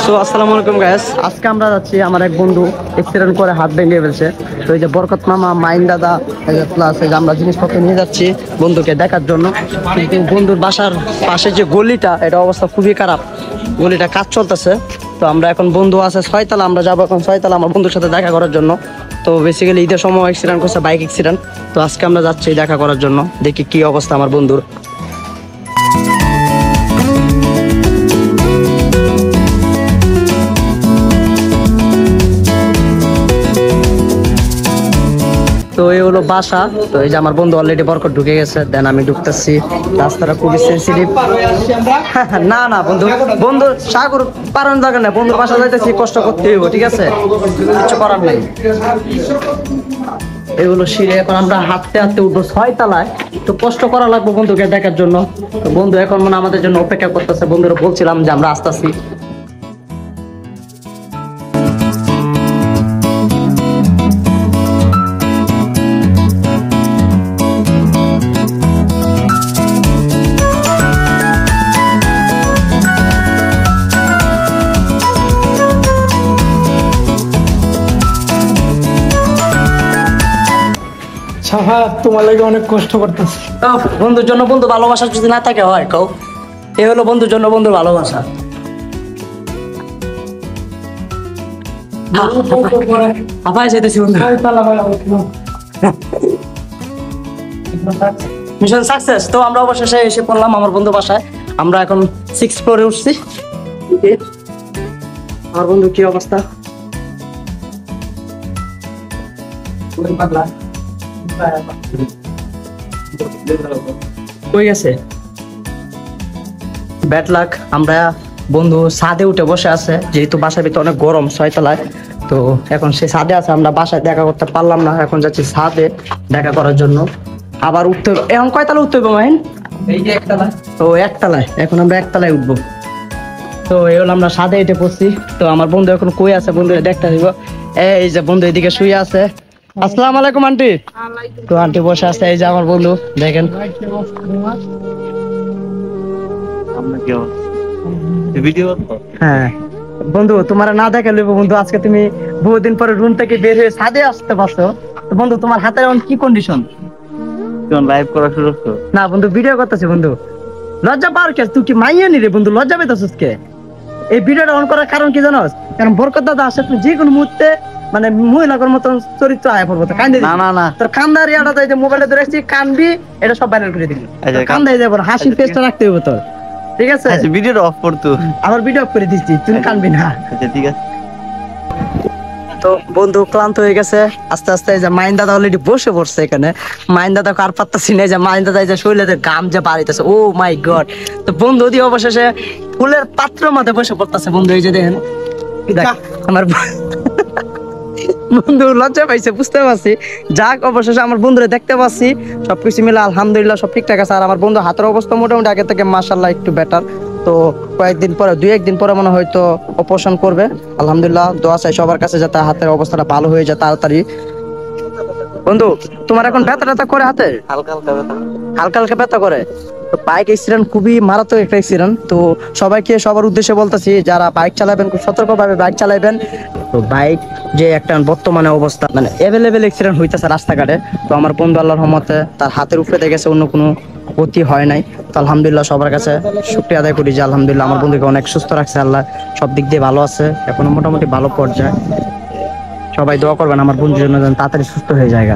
So আসসালামু আলাইকুম guys, আজকে আমরা যাচ্ছি আমার এক বন্ধু অ্যাক্সিডেন্ট করে হাত ভেঙে ফেলছে। তো এই যে বরকত মামা, মাইন দাদা, এই যে প্লাস এই যে আমরা জিনিসপত্র নিয়ে যাচ্ছি বন্ধুকে দেখার জন্য। কিন্তু বন্ধুর বাসার পাশে যে গলিটা, এটা অবস্থা খুবই খারাপ, গলিটা কাজ চলতেছে। তো আমরা এখন বন্ধু আছে ছয়তলা, আমরা যাবো এখন ছয়তলা আমার বন্ধুর সাথে দেখা করার জন্য। তো বেসিক্যালি ঈদের সময় অ্যাক্সিডেন্ট করছে, বাইক অ্যাক্সিডেন্ট। তো আজকে আমরা যাচ্ছি দেখা করার জন্য, দেখি কি অবস্থা আমার বন্ধুর। তো এই হলো বাসা। তো এই যে আমার বন্ধু অলরেডি বরকত ঢুকে গেছে, দেন আমি ঢুকতেছি। রাস্তাটা খুবই সেন্সিটিভ। না না বন্ধু, বন্ধু সাগর পারান জায়গা না, বন্ধুর বাসা যাইতেছি, কষ্ট করতে হইব, ঠিক আছে, কিছু করার নাই। এই হলো সিঁড়ি, এখন আমরা হাঁটতে হাঁটতে উঠবো ছয়তলায়। তো কষ্ট করা লাগবে বন্ধুকে দেখার জন্য। তো বন্ধু এখন মানে আমাদের জন্য অপেক্ষা করতেছে। বন্ধুরা বলছিলাম যে আমরা আসতেছি। তোমার লাগে অনেক কষ্ট করতেছি। বন্ধুর জন্য বন্ধু ভালোবাসা যদি না থাকে হয় কও, এ হলো বন্ধুর জন্য বন্ধুর ভালোবাসা। Mission success. তো আমরা অবশেষে এসে পড়লাম আমার বন্ধু বাসায়। আমরা এখন 6th ফ্লোরে উঠছি। আমার বন্ধু কি অবস্থা? কই গেছে? Bad luck. আমরা বন্ধু ছাদে উঠে বসে আছে, যেহেতু বাসার ভিতরে অনেক গরম ছয়তলায়। তো এখন সে ছাদে আছে, আমরা বাসায় দেখা করতে পারলাম না। এখন যাচ্ছি ছাদে দেখা করার জন্য। আবার উঠতে হবে। এখন কয়তলা উঠতে হবে মাইন? এই যে একতলায়। তো একতলায়, এখন আমরা একতলায় উঠবো। তো এই হলো আমরা ছাদে উঠে পড়ছি। তো আমার বন্ধু এখন কই আছে বন্ধু দেখতে দিব। এই যে বন্ধু এদিকে শুয়ে আছে। আসসালামু আলাইকুম আন্টি। তো আন্টি বসে আছে, এই যে আমার বন্ধু দেখেন। হ্যাঁ বন্ধু, তোমার না দেখা লইব বন্ধু, আজকে তুমি বহুদিন পরে রুম থেকে বের হয়ে ছাদে আসতে পারছো। তো বন্ধু তোমার হাতের এখন কি কন্ডিশন? লাইভ করা শুরু করছো? না বন্ধু, ভিডিও করতেছি বন্ধু। লজ্জা পাওয়ার কে? তুই কি মাইয়া নি রে বন্ধু? লজ্জা পেতেছিস কে? এই ভিডিওটা অন করার কারণ কি জানোস? কারণ বরকত দাদা আসে, তুই যে কোনো মুহূর্তে মানে মহিলার মতন চরিত্র আয় পড়বো। কান্দে না না না, তোর কান্দার ইয়াটা যাই যে মোবাইলে ধরেছি, কানবি, এটা সব ভাইরাল করে দিবি। কান্দাই যাবো, হাসির ফেসটা রাখতে হবে তোর, ঠিক আছে? ভিডিওটা অফ কর তো। আমার ভিডিও অফ করে দিচ্ছি, তুই কানবি না। আচ্ছা ঠিক আছে। তো বন্ধু ক্লান্ত হয়ে গেছে আস্তে আস্তে। এই যে মাইন দাদা অলরেডি বসে পড়ছে এখানে। মাইন দাদা কার পাত্তাছি না, যে মাইন দাদা এই যে শরীরে গাম যে বাড়িতেছে, ও মাই গড। তো বন্ধু দিয়ে অবশেষে ফুলের পাত্র মাঝে বসে পড়তেছে বন্ধু। এই যে দেখেন আমার বন্ধু লজ্জা পাইছে, বুঝতে পারছি। যাক, অবশেষে আমার বন্ধুরে দেখতে পাচ্ছি। সবকিছু মিলে আলহামদুলিল্লাহ সব ঠিকঠাক আছে। আর আমার বন্ধু হাতের অবস্থা মোটামুটি আগে থেকে মাশাআল্লাহ একটু বেটার। তো কয়েকদিন পরে, 2-1 দিন পরে মনে হয়তো অপারেশন করবে। আলহামদুলিল্লাহ, দোয়া চাই সবার কাছে যাতে হাতের অবস্থাটা ভালো হয়ে যায় তাড়াতাড়ি। বন্ধু তোমার এখন ব্যথা ট্যাথা করে হাতে? হালকা হালকা ব্যথা, হালকা হালকা ব্যথা করে। তো বাইক অ্যাক্সিডেন্ট খুবই মারাত্মক একটা অ্যাক্সিডেন্ট। তো সবাইকে, সবার উদ্দেশ্যে বলতেছি, যারা বাইক চালাবেন খুব সতর্কভাবে বাইক চালাবেন। তো বাইক যে একটা বর্তমানে অবস্থা মানে অ্যাভেলেবেল অ্যাক্সিডেন্ট হইতেছে রাস্তাঘাটে। তো আমার বন্ধু আল্লাহর রহমতে তার হাতের উপরে দেখেছে, অন্য কোনো ক্ষতি হয় নাই। তো আলহামদুলিল্লাহ সবার কাছে শুকরিয়া আদায় করি যে আলহামদুলিল্লাহ আমার বন্ধুকে অনেক সুস্থ রাখছে আল্লাহ, সব দিক দিয়ে ভালো আছে, এখনো মোটামুটি ভালো পর্যায়ে। সবাই দোয়া করবেন আমার বন্ধুর জন্য যেন তাড়াতাড়ি সুস্থ হয়ে যায়।